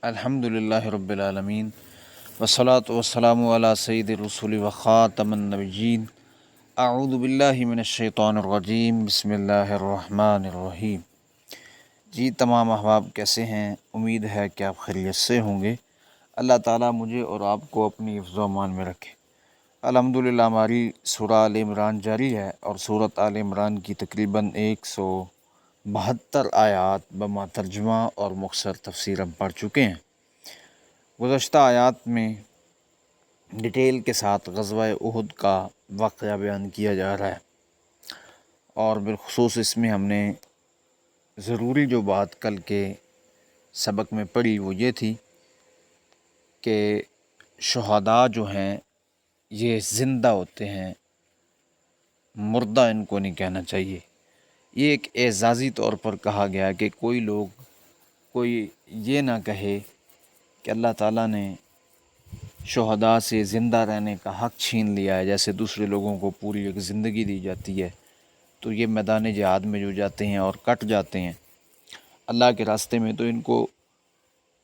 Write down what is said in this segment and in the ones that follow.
الحمد للہ رب العالمین والصلاة والسلام علی سید الرسول وخاتم النبیین اعوذ باللہ من الشیطان الرجیم بسم اللہ الرحمن الرحیم۔ جی تمام احباب کیسے ہیں؟ امید ہے کہ آپ خیریت سے ہوں گے۔ اللہ تعالیٰ مجھے اور آپ کو اپنی حفظ و امان میں رکھے۔ الحمدللہ ہماری سورہ آل عمران جاری ہے اور سورۃ آل عمران کی تقریباً 172 آیات بما ترجمہ اور مختصر تفسیر ہم پڑھ چکے ہیں۔ گزشتہ آیات میں ڈیٹیل کے ساتھ غزوہ احد کا واقعہ بیان کیا جا رہا ہے، اور بالخصوص اس میں ہم نے ضروری جو بات کل کے سبق میں پڑھی وہ یہ تھی کہ شہداء جو ہیں یہ زندہ ہوتے ہیں، مردہ ان کو نہیں کہنا چاہیے۔ یہ ایک اعزازی طور پر کہا گیا کہ کوئی یہ نہ کہے کہ اللہ تعالیٰ نے شہداء سے زندہ رہنے کا حق چھین لیا ہے، جیسے دوسرے لوگوں کو پوری ایک زندگی دی جاتی ہے تو یہ میدان جہاد میں جو جاتے ہیں اور کٹ جاتے ہیں اللہ کے راستے میں، تو ان کو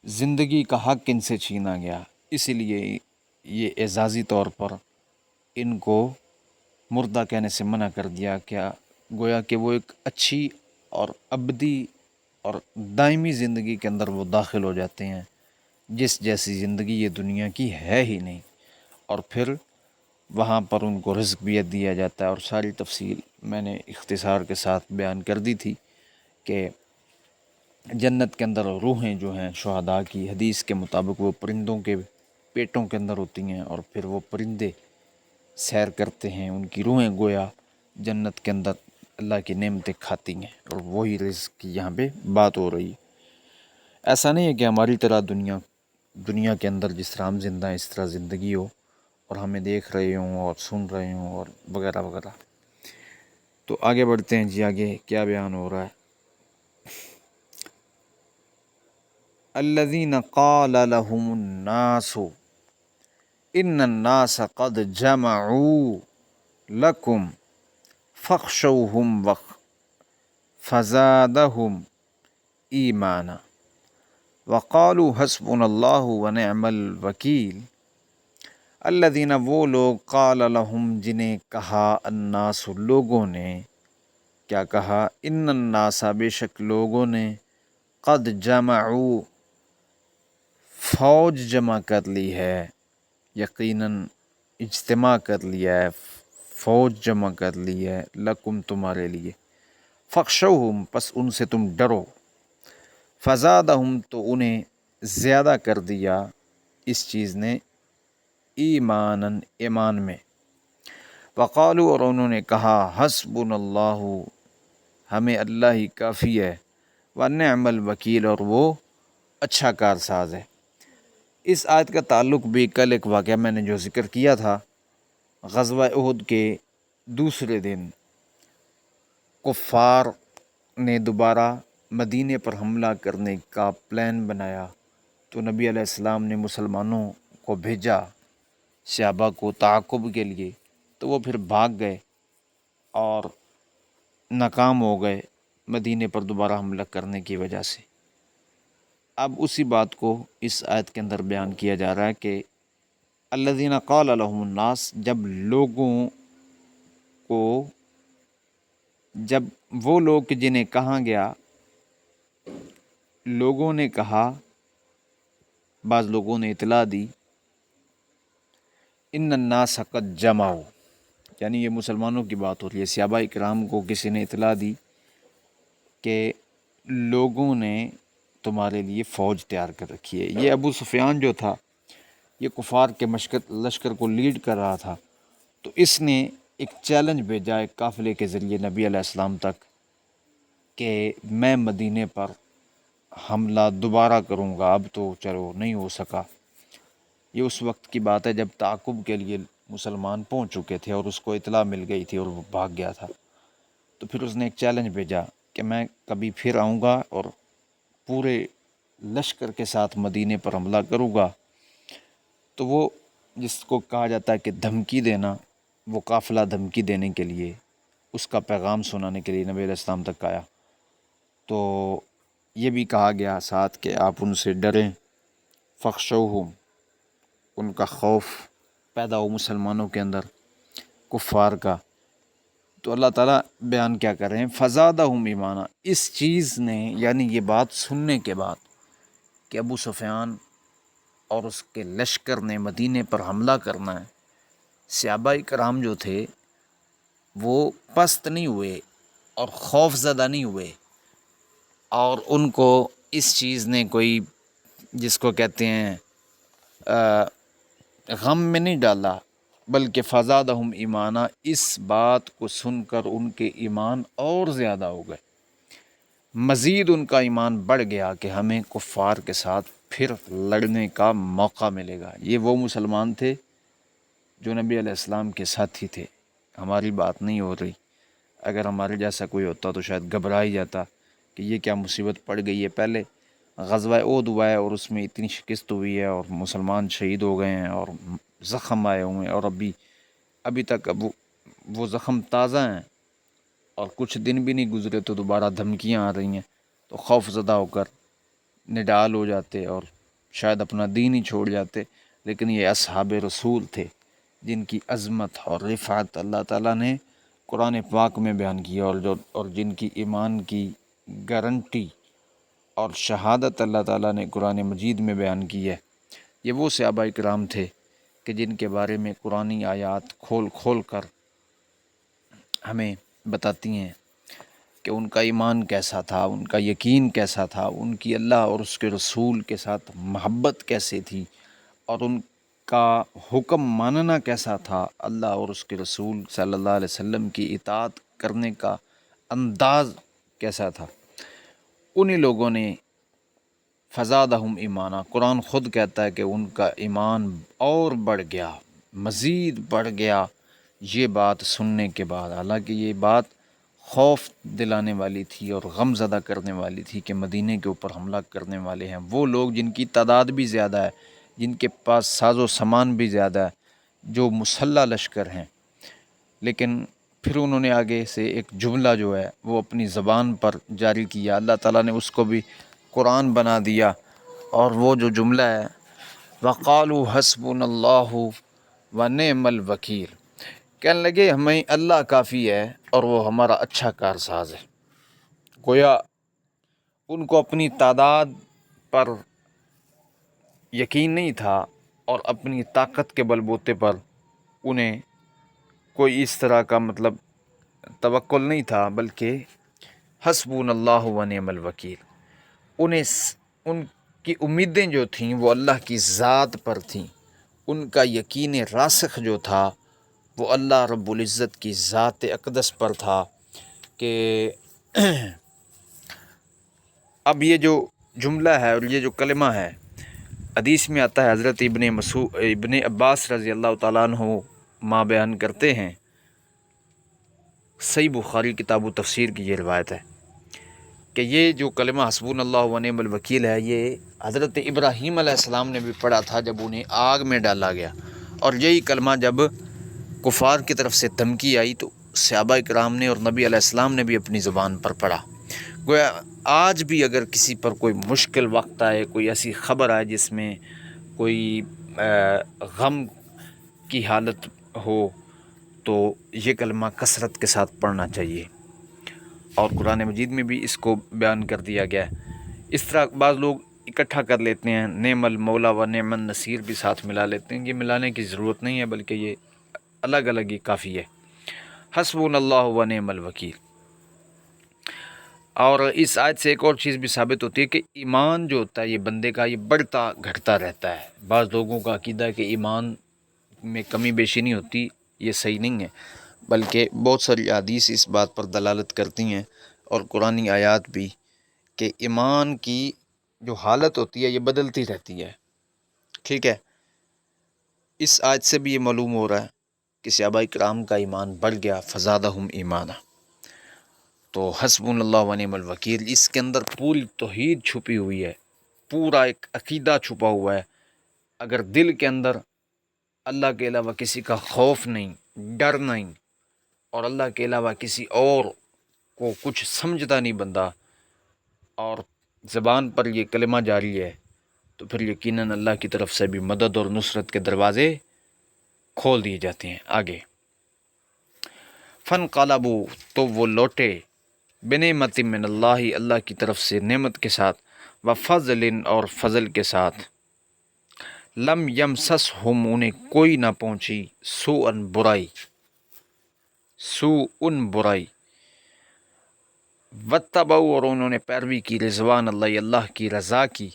زندگی کا حق ان سے چھینا گیا، اسی لیے یہ اعزازی طور پر ان کو مردہ کہنے سے منع کر دیا، کیا گویا کہ وہ ایک اچھی اور ابدی اور دائمی زندگی کے اندر وہ داخل ہو جاتے ہیں جس جیسی زندگی یہ دنیا کی ہے ہی نہیں، اور پھر وہاں پر ان کو رزق بھی دیا جاتا ہے۔ اور ساری تفصیل میں نے اختصار کے ساتھ بیان کر دی تھی کہ جنت کے اندر روحیں جو ہیں شہداء کی، حدیث کے مطابق وہ پرندوں کے پیٹوں کے اندر ہوتی ہیں، اور پھر وہ پرندے سیر کرتے ہیں، ان کی روحیں گویا جنت کے اندر اللہ کی نعمتیں کھاتی ہیں، اور وہی رزق کی یہاں پہ بات ہو رہی ہے۔ ایسا نہیں ہے کہ ہماری طرح دنیا کے اندر جس طرح ہم زندہ ہیں اس طرح زندگی ہو اور ہمیں دیکھ رہے ہوں اور سن رہے ہوں اور وغیرہ وغیرہ۔ تو آگے بڑھتے ہیں جی، آگے کیا بیان ہو رہا ہے۔ الذین قال لهم الناس ان الناس قد جمعوا لکم فاخشوہم فزادہم ایمانا وقالوا حسبنا اللہ ونعم الوکیل۔ الذین وہ لوگ، قال لہم جنہیں کہا، الناس لوگوں نے، کیا کہا؟ ان الناس بے شک لوگوں نے، قد جمعوا فوج جمع کر لی ہے، یقیناً اجتماع کر لیا ہے، فوج جمع کر لی ہے، لکم تمہارے لیے، فخشوہم پس ان سے تم ڈرو، فزادہم تو انہیں زیادہ کر دیا اس چیز نے، ایماناً ایمان میں، وقالو اور انہوں نے کہا، حسبنا اللہ ہمیں اللہ ہی کافی ہے، ونعم الوکیل اور وہ اچھا کارساز ہے۔ اس آیت کا تعلق بھی کل ایک واقعہ میں نے جو ذکر کیا تھا، غزوہ احد کے دوسرے دن کفار نے دوبارہ مدینے پر حملہ کرنے کا پلان بنایا، تو نبی علیہ السلام نے مسلمانوں کو بھیجا صحابہ کو تعاقب کے لیے، تو وہ پھر بھاگ گئے اور ناکام ہو گئے مدینے پر دوبارہ حملہ کرنے کی وجہ سے۔ اب اسی بات کو اس آیت کے اندر بیان کیا جا رہا ہے کہ الذین قال لهم الناس، جب وہ لوگ کہ جنہیں کہا گیا، لوگوں نے کہا، بعض لوگوں نے اطلاع دی، ان الناس قد جمعوا، یعنی یہ مسلمانوں کی بات ہو رہی ہے، صحابہ اکرام کو کسی نے اطلاع دی کہ لوگوں نے تمہارے لیے فوج تیار کر رکھی ہے۔ یہ ابو سفیان جو تھا، یہ کفار کے لشکر کو لیڈ کر رہا تھا، تو اس نے ایک چیلنج بھیجا ایک قافلے کے ذریعے نبی علیہ السلام تک کہ میں مدینے پر حملہ دوبارہ کروں گا، اب تو چلو نہیں ہو سکا۔ یہ اس وقت کی بات ہے جب تعاقب کے لیے مسلمان پہنچ چکے تھے اور اس کو اطلاع مل گئی تھی اور وہ بھاگ گیا تھا، تو پھر اس نے ایک چیلنج بھیجا کہ میں کبھی پھر آؤں گا اور پورے لشکر کے ساتھ مدینے پر حملہ کروں گا۔ تو وہ جس کو کہا جاتا ہے کہ دھمکی دینا، وہ قافلہ دھمکی دینے کے لیے، اس کا پیغام سنانے کے لیے نبی علیہ السلام تک آیا، تو یہ بھی کہا گیا ساتھ کہ آپ ان سے ڈریں فخشوہم، ان کا خوف پیدا ہو مسلمانوں کے اندر کفار کا، تو اللہ تعالیٰ بیان کیا کر رہے ہیں، فزادہم ایمانا، اس چیز نے یعنی یہ بات سننے کے بعد کہ ابو سفیان اور اس کے لشکر نے مدینے پر حملہ کرنا ہے، صحابہ کرام جو تھے وہ پست نہیں ہوئے اور خوف زدہ نہیں ہوئے، اور ان کو اس چیز نے کوئی جس کو کہتے ہیں غم میں نہیں ڈالا، بلکہ فزادہم ایمانا، اس بات کو سن کر ان کے ایمان اور زیادہ ہو گئے، مزید ان کا ایمان بڑھ گیا کہ ہمیں کفار کے ساتھ پھر لڑنے کا موقع ملے گا۔ یہ وہ مسلمان تھے جو نبی علیہ السلام کے ساتھی تھے۔ ہماری بات نہیں ہو رہی، اگر ہمارے جیسا کوئی ہوتا تو شاید گھبرا ہی جاتا کہ یہ کیا مصیبت پڑ گئی ہے۔ پہلے غزوہ احد ہوا ہے اور اس میں اتنی شکست ہوئی ہے اور مسلمان شہید ہو گئے ہیں اور زخم آئے ہوئے ہیں، اور ابھی تک وہ زخم تازہ ہیں، اور کچھ دن بھی نہیں گزرے تو دوبارہ دھمکیاں آ رہی ہیں، تو خوف زدہ ہو کر نڈال ہو جاتے اور شاید اپنا دین ہی چھوڑ جاتے۔ لیکن یہ اصحاب رسول تھے جن کی عظمت اور رفعت اللہ تعالیٰ نے قرآن پاک میں بیان کیا، اور جن کی ایمان کی گارنٹی اور شہادت اللہ تعالیٰ نے قرآن مجید میں بیان کی ہے۔ یہ وہ صحابہ کرام تھے کہ جن کے بارے میں قرآنی آیات کھول کھول کر ہمیں بتاتی ہیں کہ ان کا ایمان کیسا تھا، ان کا یقین کیسا تھا، ان کی اللہ اور اس کے رسول کے ساتھ محبت کیسے تھی، اور ان کا حکم ماننا کیسا تھا، اللہ اور اس کے رسول صلی اللہ علیہ وسلم کی اطاعت کرنے کا انداز کیسا تھا۔ انہی لوگوں نے فزادہم ایمانا، قرآن خود کہتا ہے کہ ان کا ایمان اور بڑھ گیا، مزید بڑھ گیا یہ بات سننے کے بعد۔ حالانکہ یہ بات خوف دلانے والی تھی اور غم زدہ کرنے والی تھی کہ مدینے کے اوپر حملہ کرنے والے ہیں وہ لوگ جن کی تعداد بھی زیادہ ہے، جن کے پاس ساز و سامان بھی زیادہ ہے، جو مسلح لشکر ہیں، لیکن پھر انہوں نے آگے سے ایک جملہ جو ہے وہ اپنی زبان پر جاری کیا، اللہ تعالیٰ نے اس کو بھی قرآن بنا دیا، اور وہ جو جملہ ہے وَقَالُوا حَسْبُنَا اللَّهُ وَنِعْمَ الْوَكِيلُ، کہنے لگے ہمیں اللہ کافی ہے اور وہ ہمارا اچھا کارساز ہے۔ گویا ان کو اپنی تعداد پر یقین نہیں تھا اور اپنی طاقت کے بل بوتے پر انہیں کوئی اس طرح کا توکل نہیں تھا، بلکہ حسبنا اللہ ونعم الوکیل، ان کی امیدیں جو تھیں وہ اللہ کی ذات پر تھیں، ان کا یقین راسخ جو تھا وہ اللہ رب العزت کی ذات اقدس پر تھا کہ اب یہ جو جملہ ہے اور یہ جو کلمہ ہے، حدیث میں آتا ہے، حضرت ابن عباس رضی اللہ تعالیٰ عنہ ماں بیان کرتے ہیں، صحیح بخاری کتاب و تفسیر کی یہ روایت ہے کہ یہ جو کلمہ حسبنا اللہ ونعم الوکیل ہے یہ حضرت ابراہیم علیہ السلام نے بھی پڑھا تھا جب انہیں آگ میں ڈالا گیا، اور یہی کلمہ جب کفار کی طرف سے دھمکی آئی تو صحابہ کرام نے اور نبی علیہ السلام نے بھی اپنی زبان پر پڑھا۔ گویا آج بھی اگر کسی پر کوئی مشکل وقت آئے، کوئی ایسی خبر آئے جس میں کوئی غم کی حالت ہو، تو یہ کلمہ کثرت کے ساتھ پڑھنا چاہیے، اور قرآن مجید میں بھی اس کو بیان کر دیا گیا ہے۔ اس طرح بعض لوگ اکٹھا کر لیتے ہیں، نعم المولا و نعم النصیر بھی ساتھ ملا لیتے ہیں، یہ ملانے کی ضرورت نہیں ہے، بلکہ یہ الگ الگ ہی کافی ہے، حسبنا اللہ و نعم الوکیل۔ اور اس آیت سے ایک اور چیز بھی ثابت ہوتی ہے کہ ایمان جو ہوتا ہے یہ بندے کا یہ بڑھتا گھٹتا رہتا ہے۔ بعض لوگوں کا عقیدہ ہے کہ ایمان میں کمی بیشی نہیں ہوتی، یہ صحیح نہیں ہے، بلکہ بہت ساری احادیث اس بات پر دلالت کرتی ہیں اور قرآنی آیات بھی کہ ایمان کی جو حالت ہوتی ہے یہ بدلتی رہتی ہے۔ ٹھیک ہے، اس آیت سے بھی یہ معلوم ہو رہا ہے کہ صحابہ کرام کا ایمان بڑھ گیا، فزادہم ایمانا۔ تو حسبنا اللہ ونعم الوکیل، اس کے اندر پوری توحید چھپی ہوئی ہے، پورا ایک عقیدہ چھپا ہوا ہے۔ اگر دل کے اندر اللہ کے علاوہ کسی کا خوف نہیں، ڈر نہیں، اور اللہ کے علاوہ کسی اور کو کچھ سمجھتا نہیں بندہ، اور زبان پر یہ کلمہ جاری ہے تو پھر یقیناً اللہ کی طرف سے بھی مدد اور نصرت کے دروازے کھول دیے جاتے ہیں۔ آگے فن قلبو، تو وہ لوٹے، بنعمت من اللہ، اللہ کی طرف سے نعمت کے ساتھ، و فضل، اور فضل کے ساتھ، لم یمسسہم، انہیں کوئی نہ پہنچی، سوءن برائی، سوءن برائی، واتبعوا، اور انہوں نے پیروی کی، رضوان اللہ، اللہ کی رضا کی،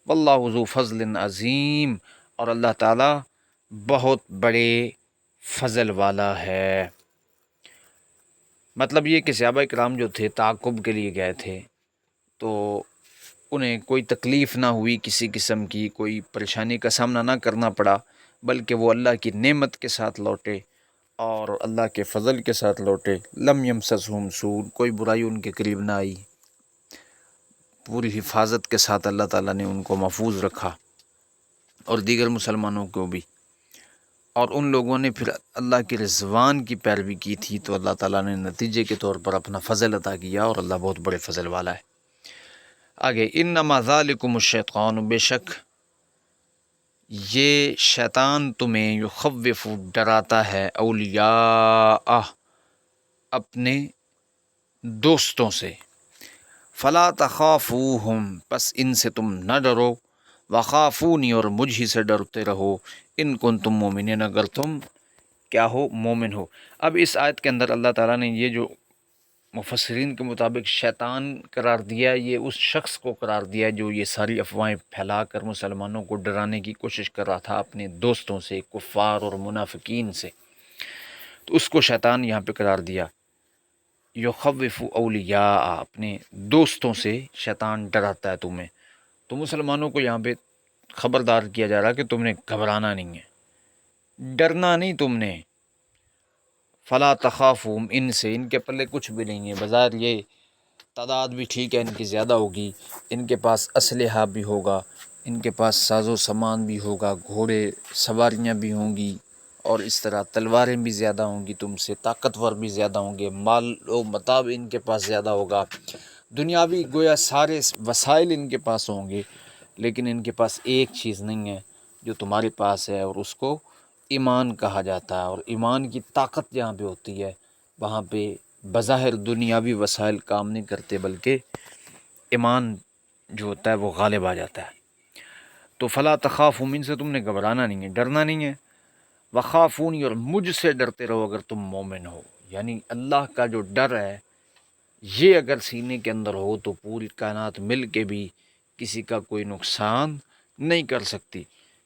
واللہ ذو فضل عظیم، اور اللہ تعالی بہت بڑے فضل والا ہے۔ مطلب یہ کہ صحابہ کرام جو تھے تعاقب کے لیے گئے تھے تو انہیں کوئی تکلیف نہ ہوئی، کسی قسم کی کوئی پریشانی کا سامنا نہ کرنا پڑا، بلکہ وہ اللہ کی نعمت کے ساتھ لوٹے اور اللہ کے فضل کے ساتھ لوٹے۔ لم یمسسہم سوء، کوئی برائی ان کے قریب نہ آئی، پوری حفاظت کے ساتھ اللہ تعالیٰ نے ان کو محفوظ رکھا اور دیگر مسلمانوں کو بھی۔ اور ان لوگوں نے پھر اللہ کے رضوان کی پیروی کی تھی تو اللہ تعالیٰ نے نتیجے کے طور پر اپنا فضل عطا کیا، اور اللہ بہت بڑے فضل والا ہے۔ آگے انما ذالکم الشیطان، بے شک یہ شیطان تمہیں، یخوف، ڈراتا ہے، اولیاء، اپنے دوستوں سے، فلا تخافوہم، پس ان سے تم نہ ڈرو، وخافونی، اور مجھ ہی سے ڈرتے رہو، ان کنتم مومنین، اگر تم کیا ہو، مومن ہو۔ اب اس آیت کے اندر اللہ تعالیٰ نے یہ جو مفسرین کے مطابق شیطان قرار دیا، یہ اس شخص کو قرار دیا جو یہ ساری افواہیں پھیلا کر مسلمانوں کو ڈرانے کی کوشش کر رہا تھا اپنے دوستوں سے، کفار اور منافقین سے، تو اس کو شیطان یہاں پہ قرار دیا۔ یخوف اولیاء، اپنے دوستوں سے شیطان ڈراتا ہے تمہیں، تو مسلمانوں کو یہاں پہ خبردار کیا جا رہا کہ تم نے گھبرانا نہیں ہے، ڈرنا نہیں تم نے، فلا تخافوہم، ان سے، ان کے پلے کچھ بھی نہیں ہے، بظاہر یہ تعداد بھی ٹھیک ہے ان کی زیادہ ہوگی، ان کے پاس اسلحہ بھی ہوگا، ان کے پاس ساز و سامان بھی ہوگا، گھوڑے سواریاں بھی ہوں گی، اور اس طرح تلواریں بھی زیادہ ہوں گی تم سے، طاقتور بھی زیادہ ہوں گے، مال و متاع ان کے پاس زیادہ ہوگا، دنیاوی گویا سارے وسائل ان کے پاس ہوں گے، لیکن ان کے پاس ایک چیز نہیں ہے جو تمہارے پاس ہے، اور اس کو ایمان کہا جاتا ہے۔ اور ایمان کی طاقت جہاں پہ ہوتی ہے وہاں پہ بظاہر دنیاوی وسائل کام نہیں کرتے، بلکہ ایمان جو ہوتا ہے وہ غالب آ جاتا ہے۔ تو فلا تخافوا، ان سے تم نے گھبرانا نہیں ہے، ڈرنا نہیں ہے، وخافونی، اور مجھ سے ڈرتے رہو اگر تم مومن ہو، یعنی اللہ کا جو ڈر ہے یہ اگر سینے کے اندر ہو تو پوری کائنات مل کے بھی کسی کا کوئی نقصان نہیں کر سکتی،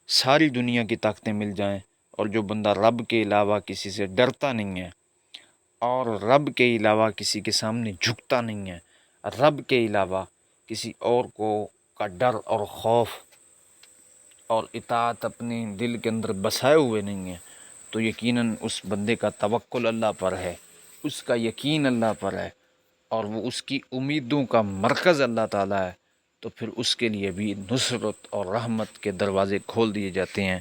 ساری دنیا کی طاقتیں مل جائیں، اور جو بندہ رب کے علاوہ کسی سے ڈرتا نہیں ہے اور رب کے علاوہ کسی کے سامنے جھکتا نہیں ہے، رب کے علاوہ کسی اور کو کا ڈر اور خوف اور اطاعت اپنے دل کے اندر بسائے ہوئے نہیں ہے، تو یقیناً اس بندے کا توکل اللہ پر ہے، اس کا یقین اللہ پر ہے، اور وہ اس کی امیدوں کا مرکز اللہ تعالیٰ ہے، تو پھر اس کے لیے بھی نصرت اور رحمت کے دروازے کھول دیے جاتے ہیں۔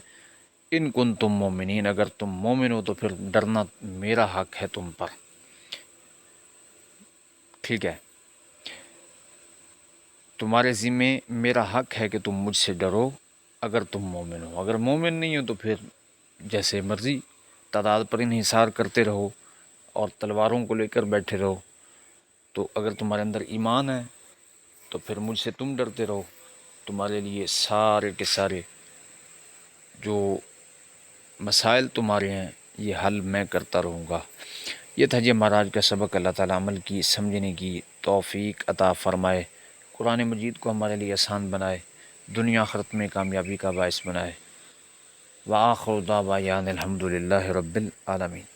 ان کن تم مومنین، اگر تم مومن ہو تو پھر ڈرنا میرا حق ہے تم پر، ٹھیک ہے، تمہارے ذمے میرا حق ہے کہ تم مجھ سے ڈرو اگر تم مومن ہو، اگر مومن نہیں ہو تو پھر جیسے مرضی تعداد پر انحصار کرتے رہو اور تلواروں کو لے کر بیٹھے رہو، تو اگر تمہارے اندر ایمان ہے تو پھر مجھ سے تم ڈرتے رہو، تمہارے لیے سارے کے سارے جو مسائل تمہارے ہیں یہ حل میں کرتا رہوں گا۔ یہ تھا جی مہاراج کا سبق، اللہ تعالیٰ عمل کی سمجھنے کی توفیق عطا فرمائے، قرآن مجید کو ہمارے لیے آسان بنائے، دنیا آخرت میں کامیابی کا باعث بنائے۔ وآخر دعوانا الحمد للہ رب العالمین۔